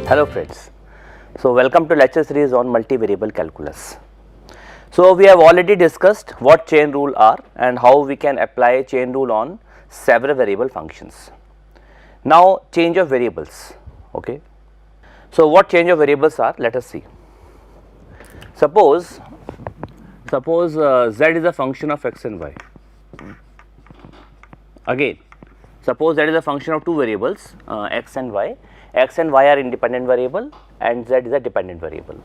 Hello friends, so welcome to lecture series on multivariable calculus. So we have already discussed what chain rule are and how we can apply chain rule on several variable functions. Now change of variables, okay. So what change of variables are, let us see. Suppose z is a function of x and y. Again, suppose z is a function of two variables x and y. X and y are independent variable and z is a dependent variable.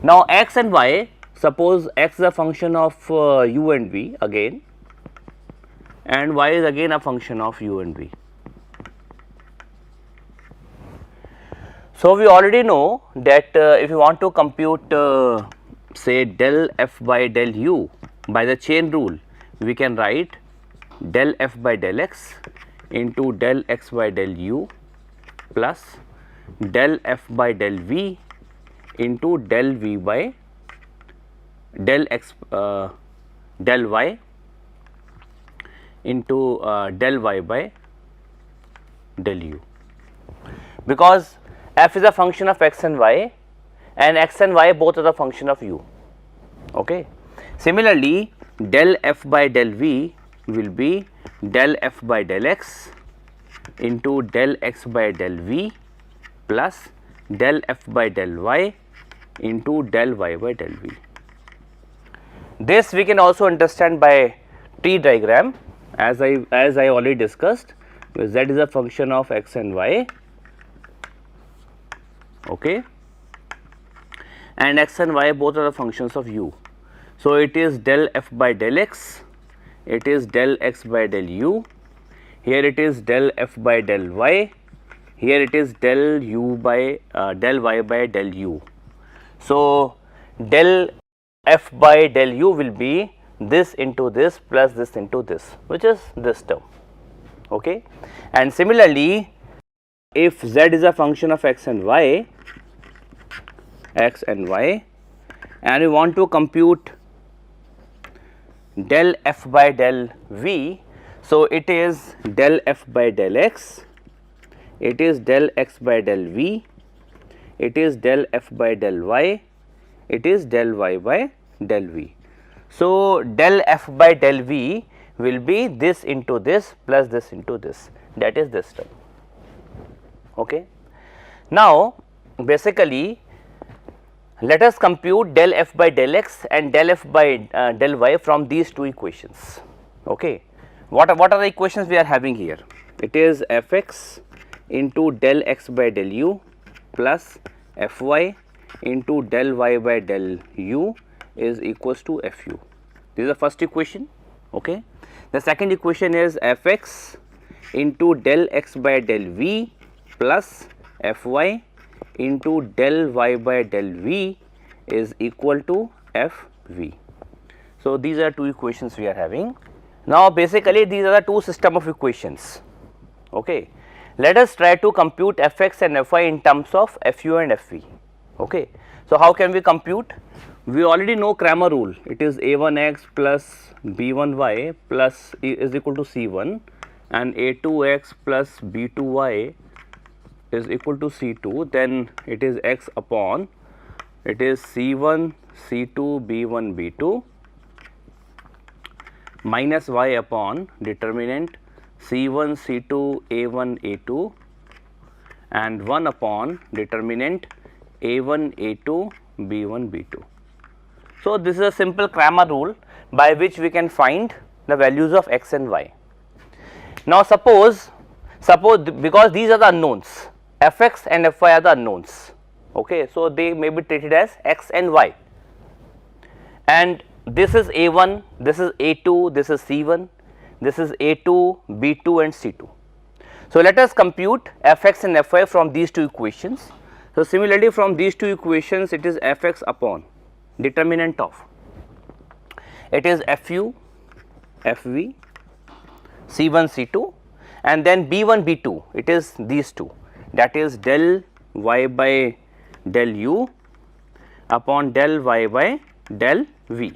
Now x and y, suppose x is a function of u and v again, and y is again a function of u and v. So we already know that if you want to compute say del f by del u by the chain rule, we can write del f by del x into del x by del u plus del f by del v into del v by del x del y into del y by del u, because f is a function of x and y both are the function of u, okay. Similarly, del f by del v will be del f by del x into del x by del v plus del f by del y into del y by del v. This we can also understand by tree diagram, as I already discussed. Z is a function of x and y, okay, and x and y both are the functions of u. So it is del f by del x, it is del x by del u, here it is del f by del y, here it is del u by del y by del u. So del f by del u will be this into this plus this into this, which is this term, okay. And similarly, if z is a function of x and y, and we want to compute del f by del v, so it is del f by del x, it is del x by del v, it is del f by del y, it is del y by del v. So del f by del v will be this into this plus this into this, that is this term, okay. Now basically let us compute del f by del x and del f by del y from these two equations, okay. What are the equations we are having here? It is fx into del x by del u plus fy into del y by del u is equals to fu. This is the first equation, okay. The second equation is fx into del x by del v plus fy into del y by del v is equal to fv. So these are two equations we are having. Now basically these are the two system of equations, okay. Let us try to compute fx and fy in terms of fu and fv, okay. So how can we compute? We already know Cramer rule, it is a1x plus b1y plus is equal to c1 and a2x plus b2y is equal to c2, then it is x upon it is c1 c2 b1 b2 minus y upon determinant c1 c2 a1 a2 and 1 upon determinant a1 a2 b1 b2. So this is a simple Cramer rule by which we can find the values of x and y. Now suppose because these are the unknowns, fx and fy are the unknowns, okay. So they may be treated as x and y, and this is a1, this is a2, this is c1, this is a2, b2 and c2. So let us compute fx and fy from these two equations. So similarly from these two equations it is fx upon determinant of it is fu, fv, c1, c2 and then b1, b2, it is these two, that is del y by del u upon del y by del v,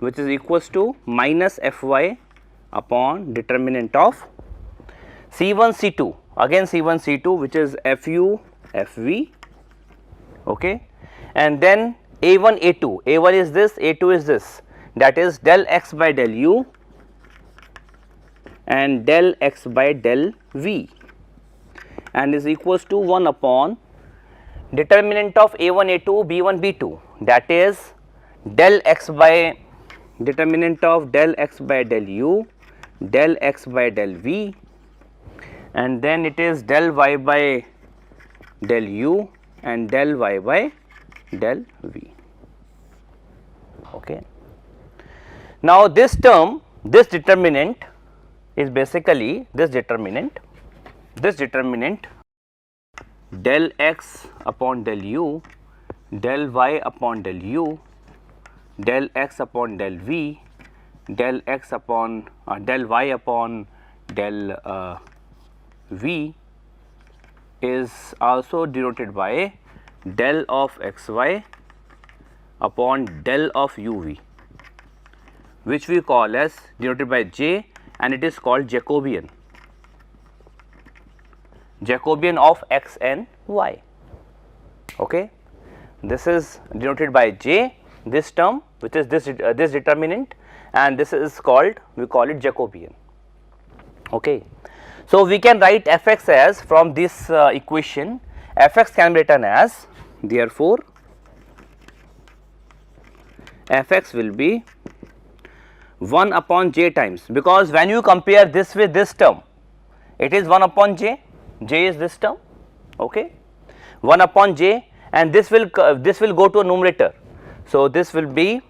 which is equals to minus fy upon determinant of c1 c2, again c1 c2, which is fu Fv, okay, and then A1 A2, A1 is this, A2 is this, that is del x by del u and del x by del v, and is equals to 1 upon determinant of A1 A2 B1 B2, that is del x by determinant of del x by del u, del x by del v, and then it is del y by del u and del y by del v. Okay. Now, this term, this determinant is basically this determinant del x upon del u, del y upon del u, del x upon del v, del x upon del y upon del v is also denoted by del of xy upon del of uv, which we call as denoted by j, and it is called Jacobian of x and y. Okay. This is denoted by j, this term which is this determinant, and this is called, we call it Jacobian. Okay. So, we can write fx as, from this equation, fx can be written as, therefore, fx will be 1 upon j times, because when you compare this with this term, it is 1 upon j, j is this term, okay, 1 upon j, and this will go to a numerator. So, this will be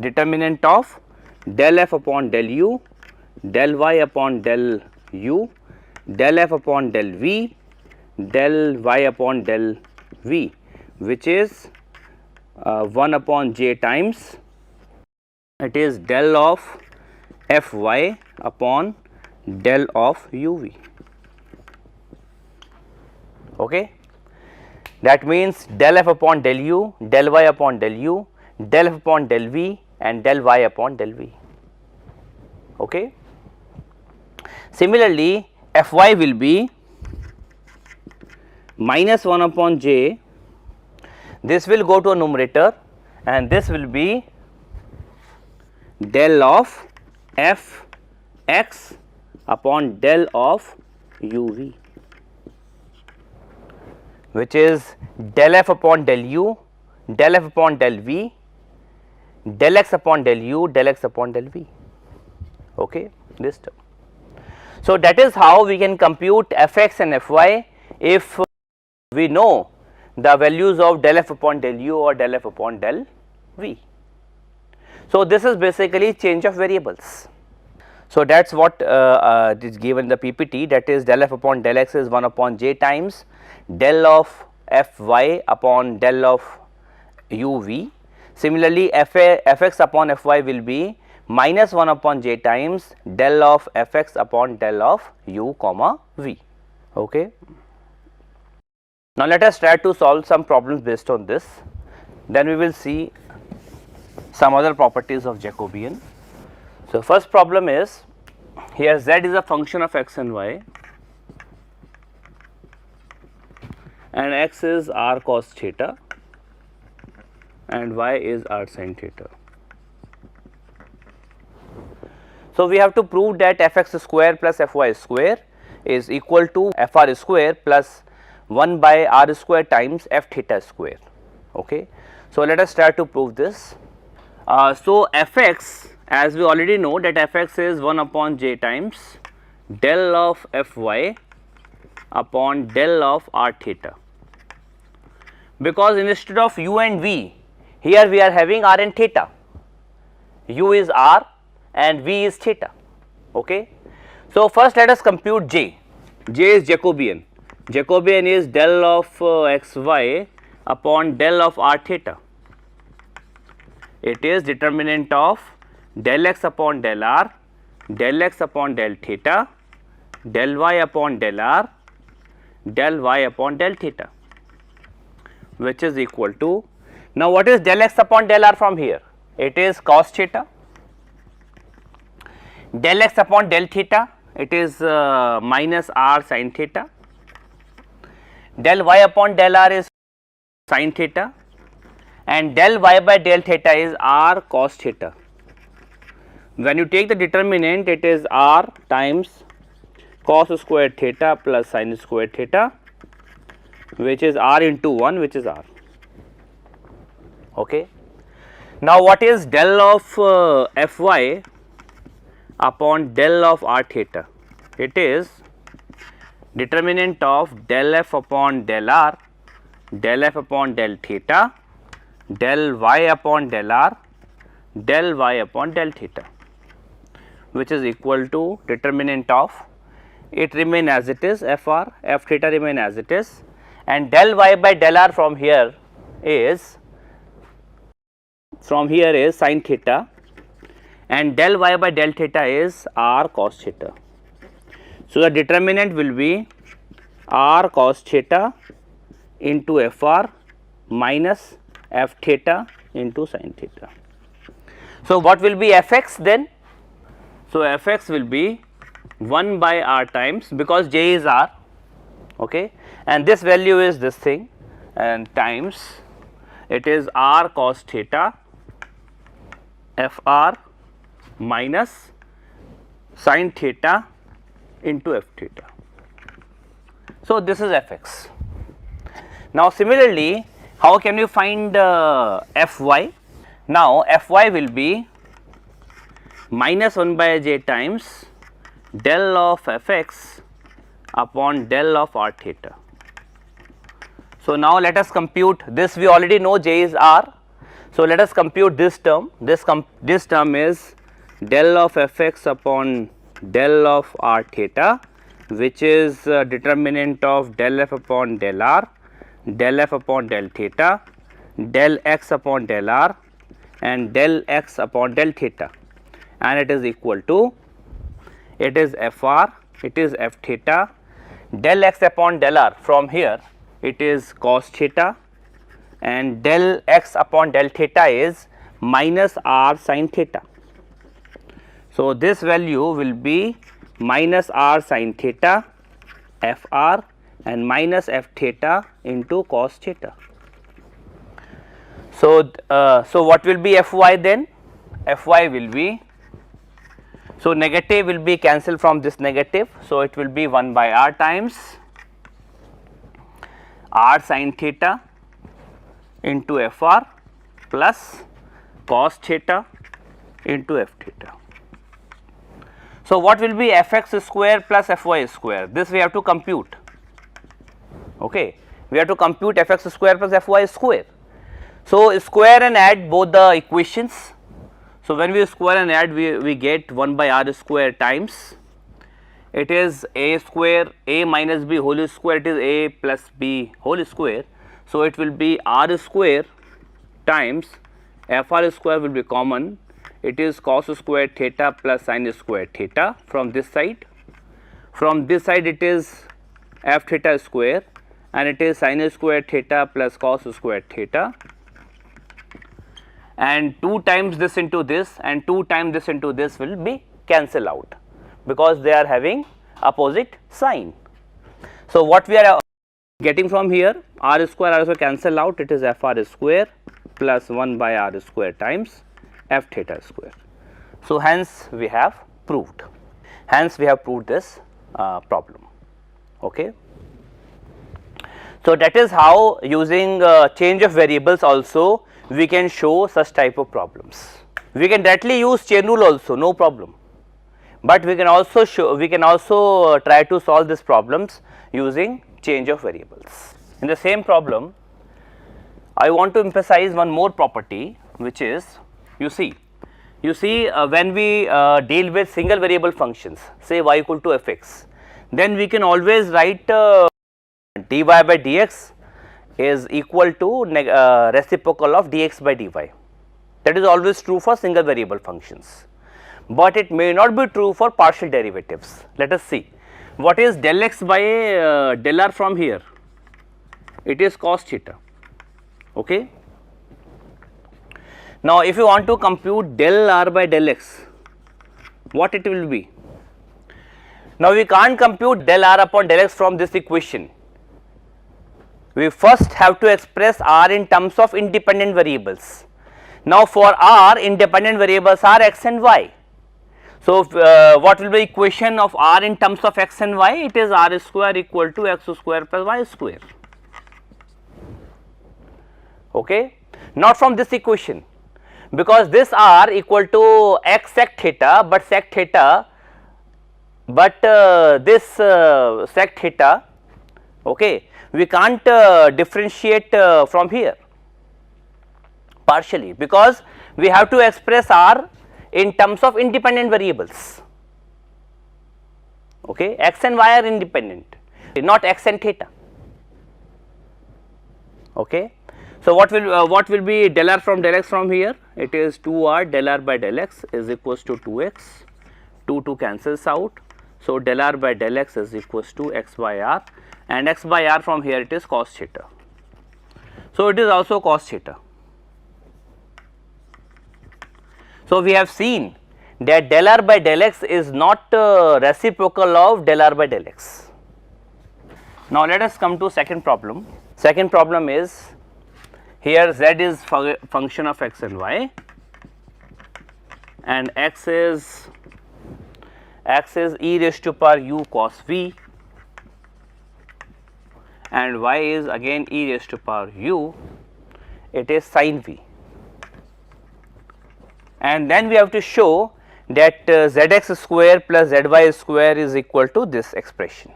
determinant of del f upon del u, del y upon del u, del f upon del v, del y upon del v, which is 1 upon j times, it is del of fy upon del of uv. Okay. That means del f upon del u, del y upon del u, del f upon del v, and del y upon del v. Okay. Similarly, fy will be minus 1 upon j, this will go to a numerator, and this will be del of f x upon del of uv, which is del f upon del u, del f upon del v, del x upon del u, del x upon del v. Okay, this term. So, that is how we can compute fx and fy if we know the values of del f upon del u or del f upon del v. So, this is basically change of variables. So, that is what is given in the PPT, that is del f upon del x is 1 upon j times del of fy upon del of uv. Similarly, fx upon fy will be minus 1 upon j times del of fx upon del of u comma v. Okay. Now, let us try to solve some problems based on this, then we will see some other properties of Jacobian. So, first problem is, here z is a function of x and y, and x is r cos theta and y is r sin theta. So, we have to prove that fx square plus fy square is equal to fr square plus 1 by r square times f theta square. Okay. So, let us try to prove this. So, fx, as we already know that fx is 1 upon j times del of fy upon del of r theta, because instead of u and v, here we are having r and theta, u is r and v is theta. Okay. So, first let us compute j, j is Jacobian, Jacobian is del of xy upon del of r theta, it is determinant of del x upon del r, del x upon del theta, del y upon del r, del y upon del theta, which is equal to, now what is del x upon del r from here? It is cos theta, del x upon del theta, it is minus r sin theta, del y upon del r is sin theta, and del y by del theta is r cos theta. When you take the determinant, it is r times cos square theta plus sin square theta, which is r into 1, which is r. Okay. Now, what is del of Fy upon del of r theta? It is determinant of del f upon del r, del f upon del theta, del y upon del r, del y upon del theta, which is equal to determinant of, it remain as it is, Fr, f theta remain as it is, and del y by del r from here is sin theta, and del y by del theta is r cos theta. So, the determinant will be r cos theta into Fr minus f theta into sin theta. So, what will be Fx then? So, Fx will be 1 by r times, because j is r, okay, and this value is this thing, and times it is r cos theta Fr minus sin theta into f theta. So, this is Fx. Now, similarly, how can you find Fy? Now, Fy will be minus 1 by j times del of Fx upon del of r theta. So, now let us compute this. We already know j is r. So, let us compute this term. This term is del of Fx upon del of r theta, which is determinant of del f upon del r, del f upon del theta, del x upon del r, and del x upon del theta, and it is equal to, it is Fr, it is f theta, del x upon del r from here it is cos theta, and del x upon del theta is minus r sin theta. So, this value will be minus r sin theta Fr and minus f theta into cos theta. So, what will be Fy then? Fy will be, so negative will be cancelled from this negative. So, it will be 1 by r times r sin theta into Fr plus cos theta into f theta. So, what will be Fx square plus Fy square? This we have to compute. Okay, we have to compute Fx square plus Fy square. So, square and add both the equations. So, when we square and add, we get 1 by r square times, it is a square, a minus b whole square, it is a plus b whole square. So, it will be r square times Fr square will be common, it is cos square theta plus sin square theta from this side. From this side it is f theta square, and it is sin square theta plus cos square theta, and 2 times this into this and 2 times this into this will be cancel out, because they are having opposite sign. So, what we are getting from here, r square cancel out, it is Fr square plus 1 by r square times f theta square. So, hence we have proved, this problem. Okay. So, that is how using change of variables also we can show such type of problems. We can directly use chain rule also, no problem, but we can also try to solve these problems using change of variables. In the same problem, I want to emphasize one more property, which is, you see when we deal with single variable functions, say y equal to fx, then we can always write dy by dx is equal to reciprocal of dx by dy. That is always true for single variable functions, but it may not be true for partial derivatives. Let us see what is del x by del r from here. It is cos theta. Okay. Now, if you want to compute del r by del x, what it will be? Now, we can't compute del r upon del x from this equation. we first have to express r in terms of independent variables. Now, for r, independent variables are x and y. So, what will be equation of r in terms of x and y? It is r square equal to x square plus y square. Okay. Not from this equation, because this r equal to x sec theta, but sec theta, but this sec theta, okay, we can't differentiate from here partially, because we have to express r in terms of independent variables. Okay, x and y are independent, not x and theta. Okay. So, what will be del r from del x from here? It is 2r del r by del x is equals to 2x, 2 cancels out. So, del r by del x is equals to x by r, and x by r from here it is cos theta. So, it is also cos theta. So, we have seen that del r by del x is not reciprocal of del r by del x. Now, let us come to second problem. Second problem is, here z is function of x and y, and x is e raised to power u cos v, and y is again e raised to power u, it is sin v. And then we have to show that zx square plus zy square is equal to this expression.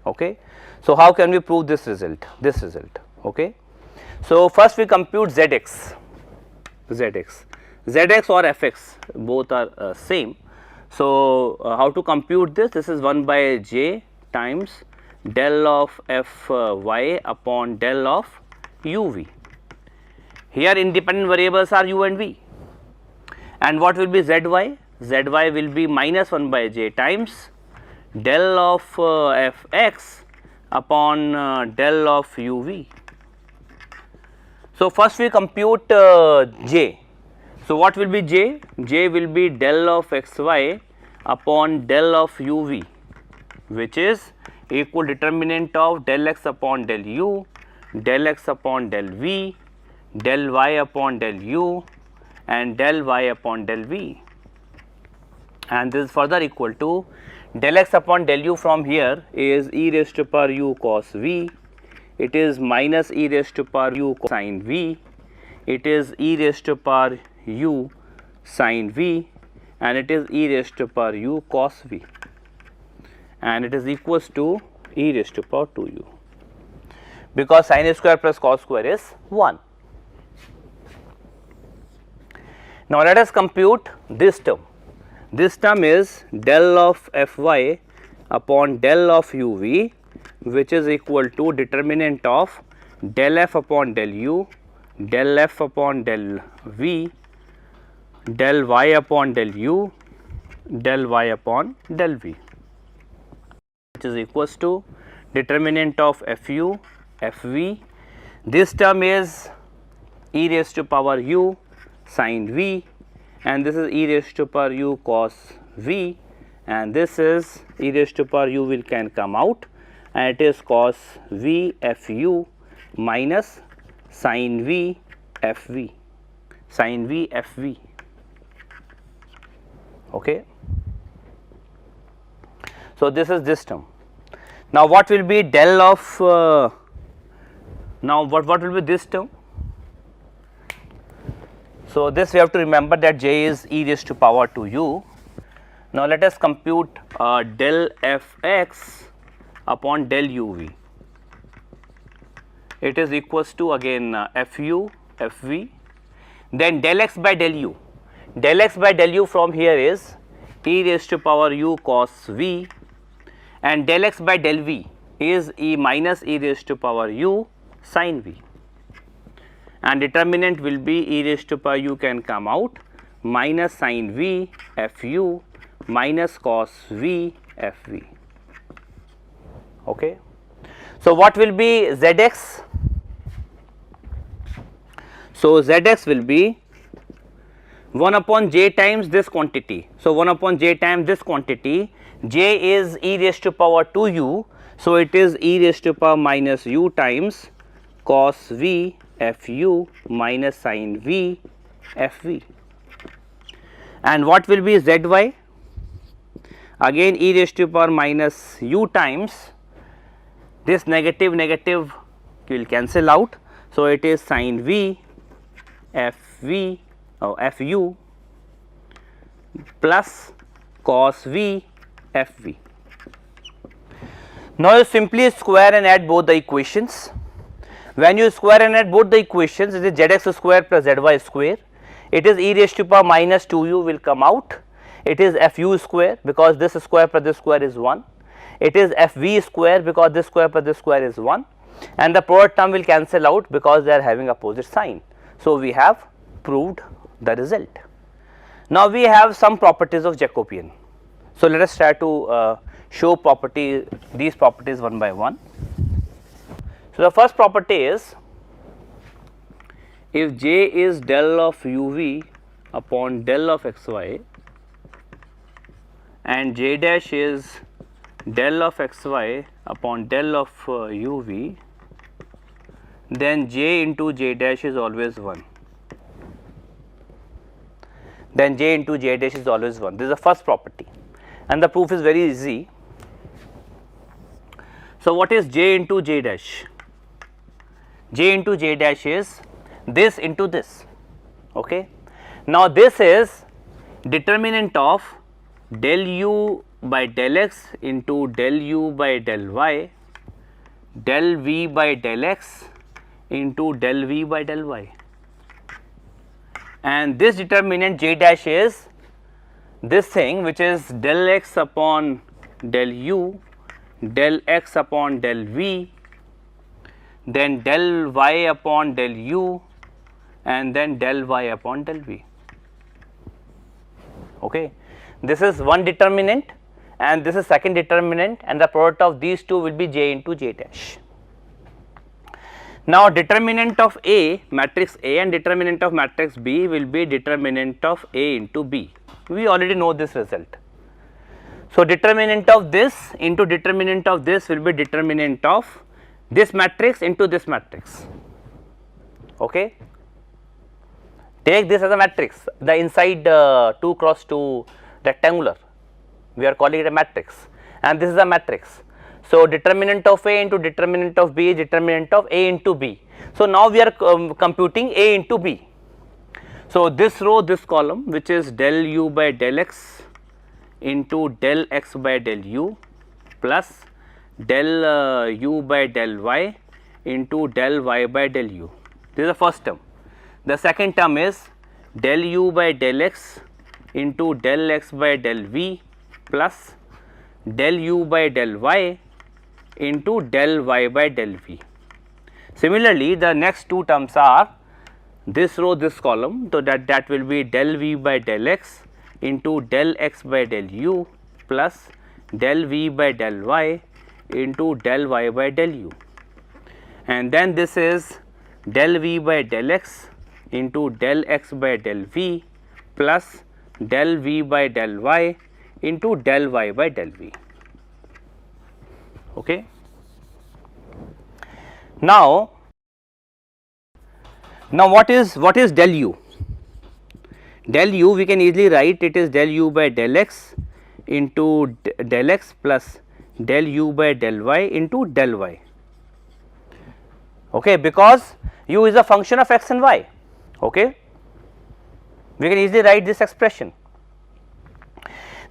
Okay. So, how can we prove this result? Okay. So, first we compute zx or fx, both are same. So, how to compute this? This is 1 by j times del of f y upon del of u v. Here independent variables are u and v. And what will be zy? Zy will be minus 1 by j times del of fx upon del of u v. So, first we compute j. So, what will be j? J will be del of xy upon del of u v, which is equal determinant of del x upon del u, del x upon del v, del y upon del u, and del y upon del v. And this is further equal to del x upon del u from here is e raised to power u cos v, it is minus e raised to power u sin v, it is e raised to power u sin v, and it is e raised to power u cos v, and it is equals to e raised to power 2u, because sin square plus cos square is 1. Now, let us compute this term. This term is del of fy upon del of u v, which is equal to determinant of del f upon del u, del f upon del v, del y upon del u, del y upon del v, which is equals to determinant of fu, fv. This term is e raised to power u sin v, and this is e raised to power u cos v, and this is e raised to power u can come out, and it is cos v fu minus sin v fv, sin v fv. Okay. So, this is this term. Now, what will be del of now what will be this term? So, this we have to remember that j is e raised to power 2u. Now, let us compute del fx upon del uv. It is equals to again fu fv, then del x by del u. Del x by del u from here is e raised to power u cos v, and del x by del v is e minus e raised to power u sin v, and determinant will be e raised to power u can come out minus sin v fu minus cos v fv. Okay. So, what will be zx? So, zx will be 1 upon j times this quantity. So, 1 upon j times this quantity, j is e raised to power 2u. So, it is e raised to power minus u times cos v fu minus sin v fv. And what will be zy? Again e raised to power minus u times this negative will cancel out. So, it is sin v fv fu plus cos v fv. Now, you simply square and add both the equations. When you square and add both the equations, it is zx square plus zy square. It is e raised to power minus 2u will come out. It is fu square because this square plus this square is 1. It is fv square because this square plus this square is 1, and the product term will cancel out because they are having opposite sign. So, we have proved the result. Now, we have some properties of Jacobian. So, let us try to show these properties one by one. So, the first property is, if j is del of uv upon del of xy and j dash is del of xy upon del of uv, then j into j dash is always 1. Then j into j dash is always 1. This is the first property, and the proof is very easy. So, what is j into j dash? J into j dash is this into this. Okay. Now, this is determinant of del u by del x into del u by del y, del v by del x into del v by del y, and this determinant j dash is this thing which is del x upon del u, del x upon del v, then del y upon del u, and then del y upon del v. Okay. This is one determinant and this is second determinant, and the product of these two will be j into j dash. Now, determinant of A, matrix A, and determinant of matrix B will be determinant of A into B. We already know this result. So, determinant of this into determinant of this will be determinant of this matrix into this matrix. Okay. Take this as a matrix, the inside 2 cross 2 rectangular, we are calling it a matrix, and this is a matrix. So, determinant of A into determinant of B is determinant of A into B. So, now we are computing A into B. So, this row, this column, which is del u by del x into del x by del u plus del u by del y into del y by del u. This is the first term. The second term is del u by del x into del x by del v plus del u by del y into del y by del v. Similarly, the next two terms are this row, this column, so that will be del v by del x into del x by del u plus del v by del y into del y by del u, and then this is del v by del x into del x by del v plus del v by del y into del y by del v. Okay. Now what is del u? Del u we can easily write it is del u by del x into del x plus del u by del y into del y. Okay, because u is a function of x and y. Okay. We can easily write this expression.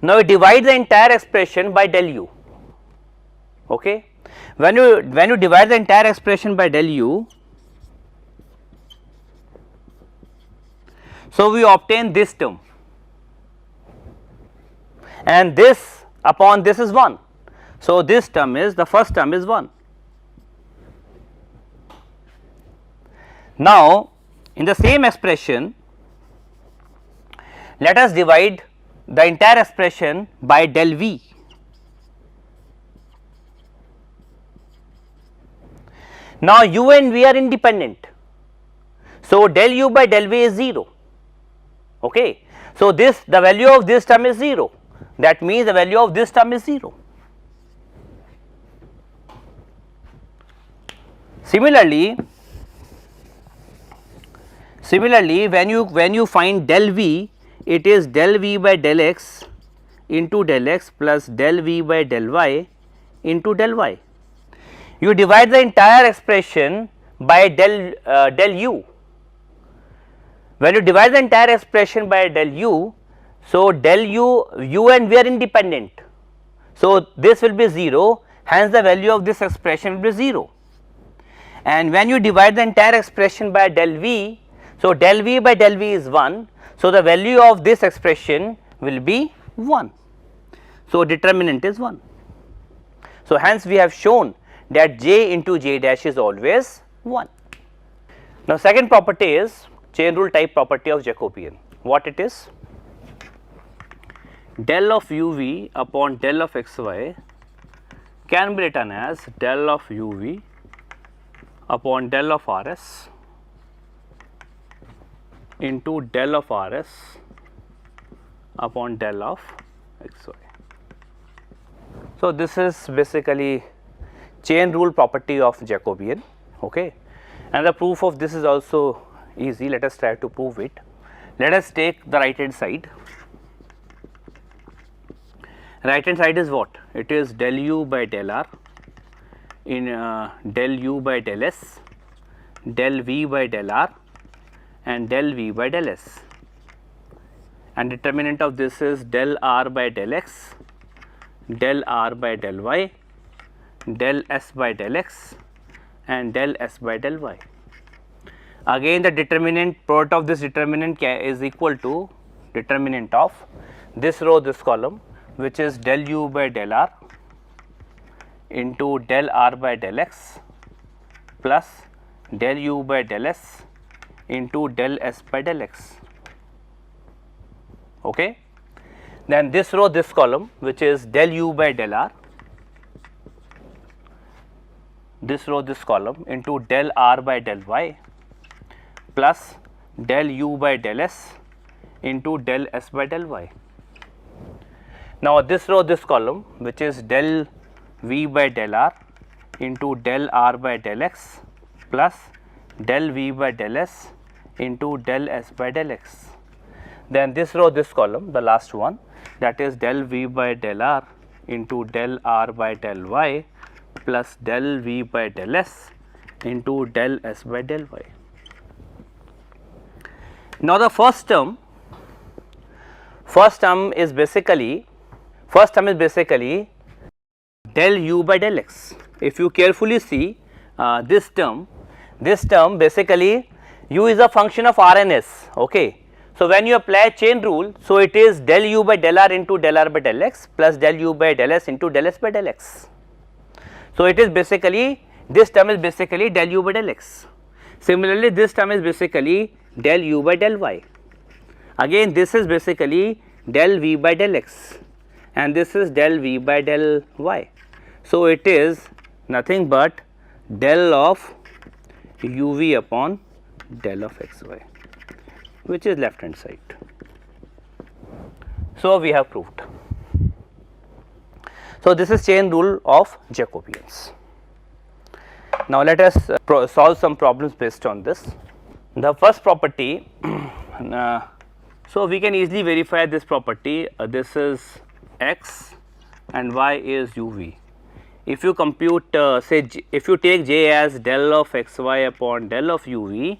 Now, we divide the entire expression by del u. Okay. When you divide the entire expression by del u, so we obtain this term, and this upon this is 1. So, this term is, the first term is 1. Now, in the same expression, let us divide the entire expression by del v. Now, u and v are independent. So, del u by del v is 0. Okay. So, the value of this term is 0, that means the value of this term is 0. Similarly, Similarly, when you find del v, it is del v by del x into del x plus del v by del y into del y. You divide the entire expression by del u. When you divide the entire expression by del u, so del u and v are independent. So, this will be 0, hence the value of this expression will be 0. And when you divide the entire expression by del v, so del v by del v is 1. So, the value of this expression will be 1. So, determinant is 1. So, hence we have shown that j into j dash is always 1. Now, second property is chain rule type property of Jacobian. What it is? Del of uv upon del of xy can be written as del of uv upon del of rs into del of rs upon del of xy. So, this is basically chain rule property of Jacobian, okay. And the proof of this is also easy. Let us try to prove it. Let us take the right hand side. Right hand side is what? It is del u by del r in del u by del s, del v by del r and del v by del s, and determinant of this is del r by del x, del r by del y, del s by del x and del s by del y. Again the determinant, product of this determinant is equal to determinant of this row, this column, which is del u by del r into del r by del x plus del u by del s into del s by del x, okay. Then this row, this column, which is del u by del r, this row, this column into del r by del y plus del u by del s into del s by del y. Now, this row, this column, which is del v by del r into del r by del x plus del v by del s into del s by del x. Then this row, this column, the last one, that is del v by del r into del r by del y plus del v by del s into del s by del y. Now, the first term is basically del u by del x. If you carefully see this term basically u is a function of r and s, okay. So, when you apply chain rule, so it is del u by del r into del r by del x plus del u by del s into del s by del x. So, it is basically, this term is basically del u by del x. Similarly, this term is basically del u by del y. Again, this is basically del v by del x and this is del v by del y. So, it is nothing but del of uv upon del of xy, which is left hand side. So, we have proved. So, this is chain rule of Jacobians. Now, let us solve some problems based on this. The first property, so we can easily verify this property, this is x and y is uv. If you compute say if you take j as del of xy upon del of uv,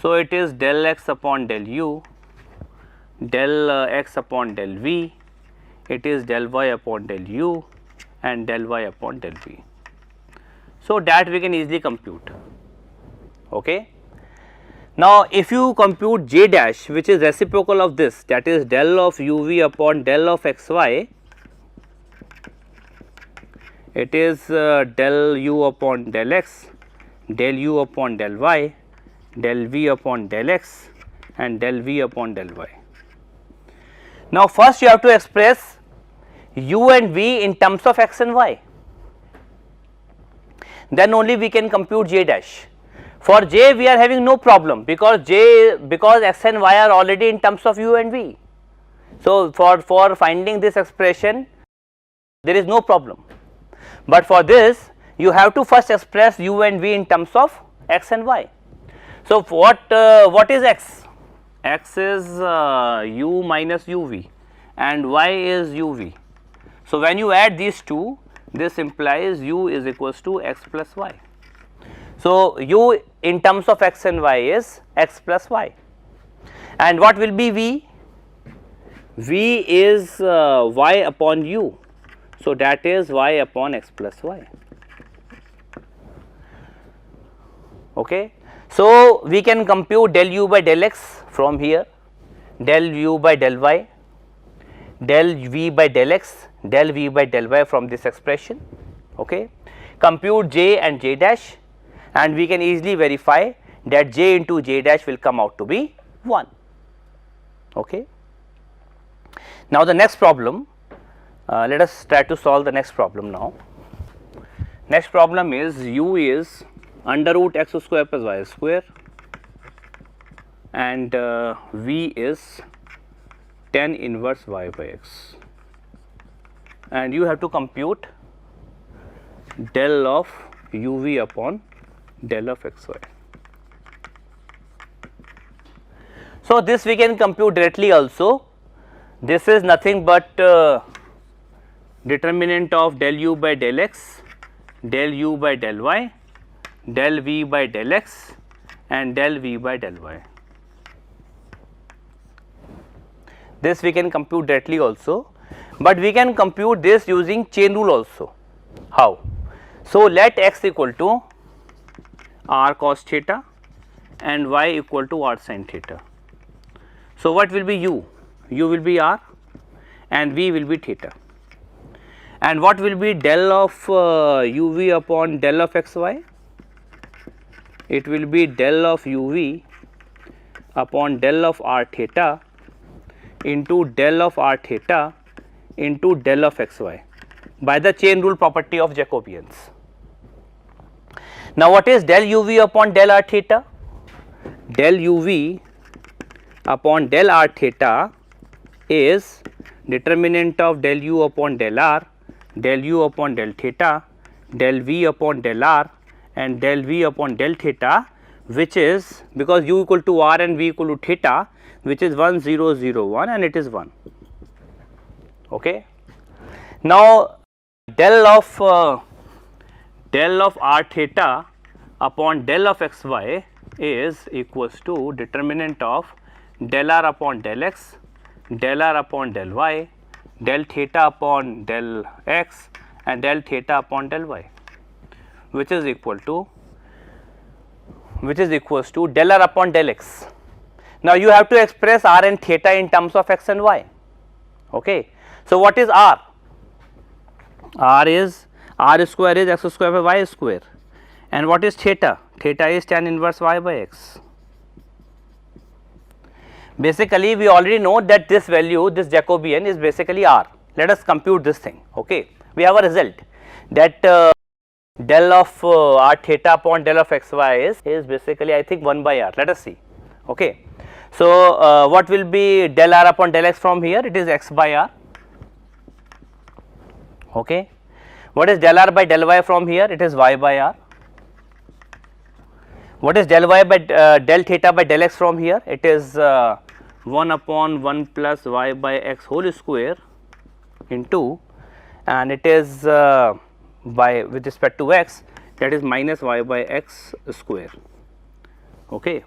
so it is del x upon del u, del x upon del v, it is del y upon del u and del y upon del v. So, that we can easily compute, okay. Now, if you compute j dash, which is reciprocal of this, that is del of uv upon del of xy, it is del u upon del x, del u upon del y, del v upon del x and del v upon del y. Now, first you have to express u and v in terms of x and y, then only we can compute j dash. For j we are having no problem because x and y are already in terms of u and v. So, for finding this expression there is no problem, but for this you have to first express u and v in terms of x and y. So, what is x? X is u minus uv and y is uv. So, when you add these two, this implies u is equals to x plus y. So, u in terms of x and y is x plus y, and what will be v? V is y upon u. So, that is y upon x plus y. Okay. So, we can compute del u by del x from here, del u by del y, del v by del x, del v by del y from this expression. Okay. Compute j and j dash, and we can easily verify that j into j dash will come out to be 1. Okay. Now, the next problem, let us try to solve the next problem now. Next problem is u is under root x square plus y square and v is tan inverse y by x, and you have to compute del of uv upon del of xy. So, this we can compute directly also. This is nothing but determinant of del u by del x, del u by del y, del v by del x and del v by del y. This we can compute directly also, but we can compute this using chain rule also. How? So, let x equal to r cos theta and y equal to r sin theta. So, what will be u? U will be r and v will be theta, and what will be del of uv upon del of xy? It will be del of uv upon del of r theta into del of r theta into del of xy by the chain rule property of Jacobians. Now, what is del uv upon del r theta? Del uv upon del r theta is determinant of del u upon del r, del u upon del theta, del v upon del r and del v upon del theta, which is, because u equal to r and v equal to theta, which is 1 0 0 1 and it is 1. Okay. Now, del of r theta upon del of xy is equals to determinant of del r upon del x, del r upon del y, del theta upon del x and del theta upon del y, which is equals to del r upon del x. Now, you have to express r and theta in terms of x and y. Okay. So, what is r? R square is x square by y square, and what is theta? Theta is tan inverse y by x. Basically, we already know that this value, this Jacobian is basically r. Let us compute this thing. Okay. We have a result that del of r theta upon del of xy is basically, I think, 1 by r. Let us see. Okay. So, what will be del r upon del x from here? It is x by r. Okay. What is del r by del y from here? It is y by r. What is del y by del theta by del x from here? It is 1 upon 1 plus y by x whole square into, and it is by with respect to x, that is minus y by x square. Okay.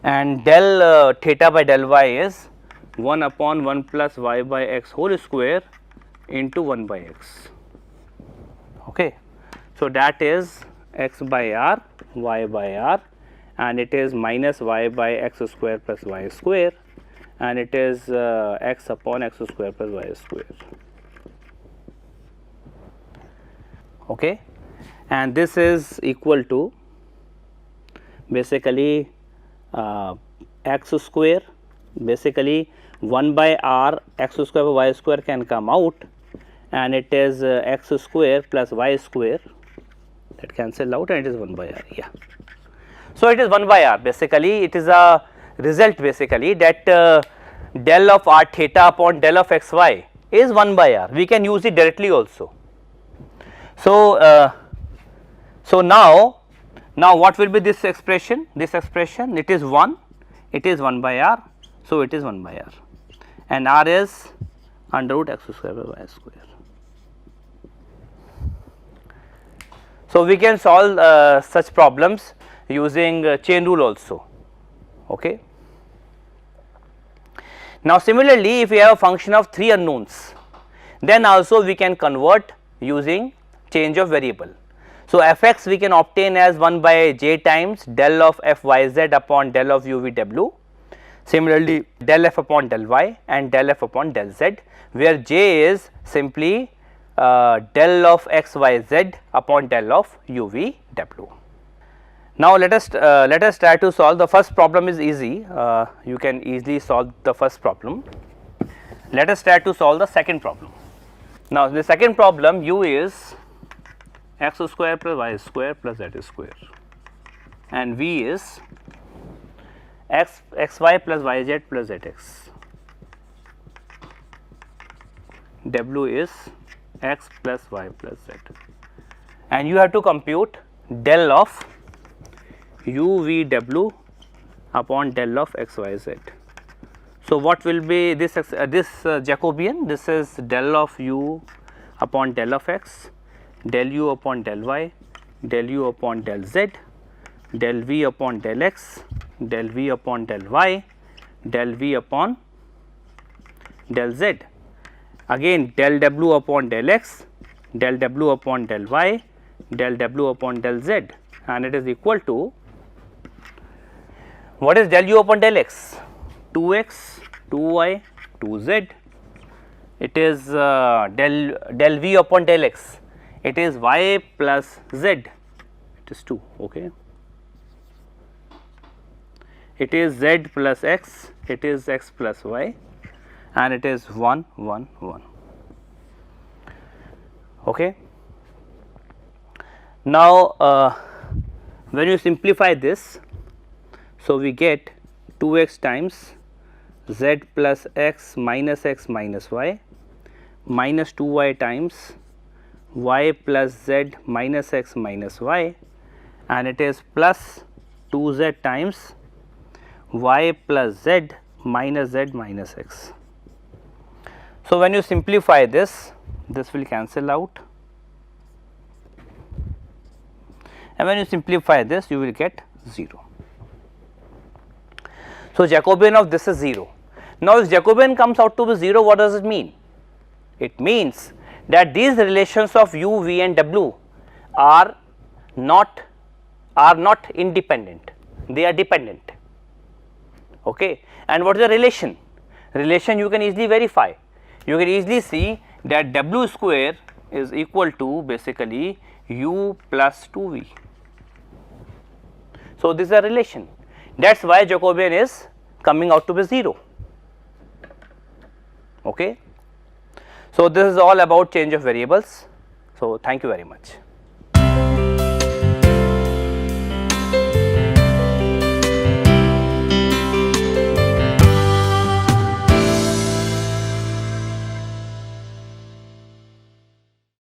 And del theta by del y is 1 upon 1 plus y by x whole square into 1 by x. Okay. So, that is x by r, y by r, and it is minus y by x square plus y square, and it is x upon x square plus y square. Okay. And this is equal to basically x square, basically 1 by r x square by y square can come out, and it is x square plus y square, that cancel out, and it is 1 by r. Yeah. So, it is 1 by r, basically it is a result basically that del of r theta upon del of xy is 1 by r. We can use it directly also. So, so now Now, what will be this expression? This expression, it is 1, it is 1 by r. So, it is 1 by r, and r is under root x square by y square. So, we can solve such problems using chain rule also. Okay. Now, similarly, if we have a function of 3 unknowns, then also we can convert using change of variable. So, f x we can obtain as 1 by j times del of f y z upon del of u v w. Similarly, del f upon del y and del f upon del z, where j is simply del of x y z upon del of u v w. Now, let us try to solve. The first problem is easy, you can easily solve the first problem. Let us try to solve the second problem. Now, the second problem, u is x square plus y square plus z square, and v is xy plus yz plus zx, w is x plus y plus z, and you have to compute del of u v w upon del of x y z. So, what will be this Jacobian? This is del of u upon del of x, del u upon del y, del u upon del z, del v upon del x, del v upon del y, del v upon del z, again del w upon del x, del w upon del y, del w upon del z, and it is equal to, what is del u upon del x? 2x, 2y, 2z. It is del v upon del x, it is y plus z, it is 2. Okay. It is z plus x, it is x plus y, and it is 1, 1, 1. Okay. Now, when you simplify this, so we get 2x times z plus x minus y minus 2y times y plus z minus x minus y, and it is plus 2z times y plus z minus x. So, when you simplify this, this will cancel out, and when you simplify this, you will get 0. So, Jacobian of this is 0. Now, if Jacobian comes out to be 0, what does it mean? It means that these relations of u, v and w are not independent, they are dependent. Okay. And what is the relation? Relation you can easily verify. You can easily see that w square is equal to basically u plus 2v. So, this is a relation. That is why Jacobian is coming out to be 0. Okay. So, this is all about change of variables. So, thank you very much.